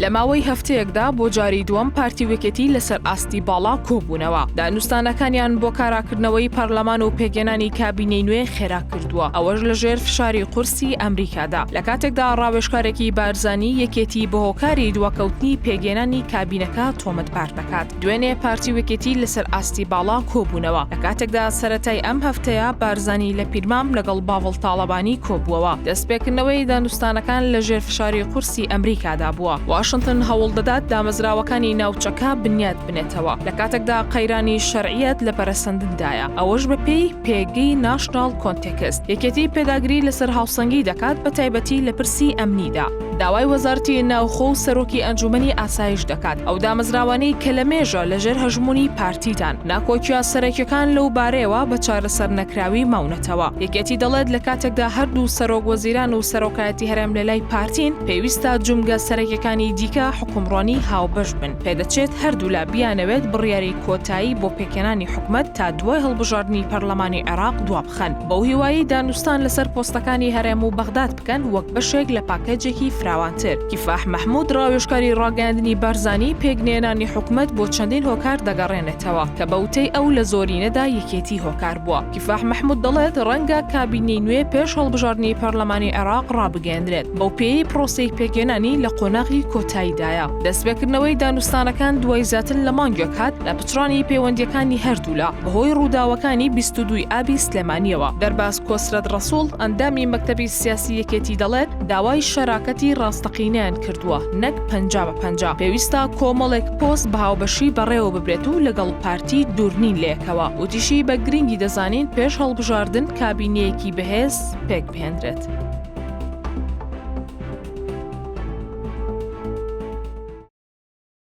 لە ماوەی هەفتەیەکدا بۆ جاری دووەم پارتی وێکێتی لەسەر ئاستی باڵا کۆبوونەوە. دانوستانەکانیان بۆ کاراکردنەوەی پەرلەمان و پێگەێنانی کابینەی نوێ خێرا کردووە، ئەوەش لەژێر فشاری قورسی ئەمریکادا. لە کاتێکدا ڕاوێژکارێکی بارزانی یەکێتی بە هۆکاری دواکەوتنی پێگەێنانی کابینەکە تۆمەتبار دەکات. دوێنێ پارتی وێکێتی لەسەر ئاستی باڵا کۆبوونەوە. لە کاتێکدا سەرەتای ئەم هەفتەیە بارزانی لە پیرمام لەگەڵ باوەڵ تاڵەبانی کۆبووەوە. دەستپێکردنەوەی دانوستانەکان لەژێر فشاری قورسی ئەمریکادا بووە. واشنگتن هەوڵ دەدات دامەزراوەکانی ناوچەکە بنیاد بنێتەوە لە کاتێکدا قەیرانی شەرعیەت لە پەرەسەندندایە، ئەوەش بە پێی پێگەی ناشنال کۆنتێکست. یەکێتی پێداگری لەسەر هاوسەنگی دەکات بە تایبەتی لە پرسی ئەمنیدا. داوای وەزارەتی ناوخۆ و سەرۆکی ئەنجومەنی ئاسایش دەکات. ئەو دامەزراوانەی کە لە مێژە لەژێر هەژمونی پارتیتان ناکۆکیە سەرەکیەکان لەو بارەیەوە بە چارەسەر نەکراوی ماونەتەوە. یەکێتی دەڵێت لە کاتێکدا هەردوو سەرۆک وەزیران و سەرۆکایەتی هەرێم لە لای پارتین، پێویستە جومگە سەرەکیەکانی دیکە حکومڕانی هاوبەش بن. پێدەچێت هەردوو لا بیانەوێت بڕیاری کۆتایی بۆ پێکەنانی حکومەت تا دوای هەڵبژاردنی پەرلەمانی عێراق دوابخەن. بەو هیوایی دانوستان لەسەر پۆستەکانی هەرێم و بەغداد بکەن وەک بەشێک لە پاکەجێکی فراوانتر. کیفاح مەحموود ڕاوێژکاری ڕاگەاندنی بارزانی پێگنێنانی حکومەت بۆ چەندین هۆکار دەگەڕێنێتەوە کە بەوتەی ئەو لە زۆرینەدا یەکێتی هۆکار بووە. کیفاح مەحموود دەڵێت ڕەنگە کابینەی نوێ پێش هەڵبژاردنی پەرلەمانی عێراق ڕابگەێنرێت. بەو پێی پرۆسەی پێگەێنانی لە قۆناغی کۆتاییدایە. دەستپێکردنەوەی دانوستانەکان دوای زیاتر لە مانگێک هات لە پچڕانی پەیوەندیەکانی هەردوولا بەهۆی ڕووداوەکانی 22 ئابی سلێمانیەوە. دەرباز کۆسرەت ڕەسوڵ ئەندامی مەکتەبی سیاسی یەکێتی دەڵێت داوای شەراکەتی ڕاستەقینەیان کردووە، نەک 50-50. پێویستە کۆمەڵێک پۆست بە هاوبەشی بەڕێوە ببرێت و لەگەڵ پارتی دوورنین لێکەوە. وتیشی بە گرنگی دەزانین پێش هەڵبژاردن کابینەیەکی بەهێز پێک بهێنرێت.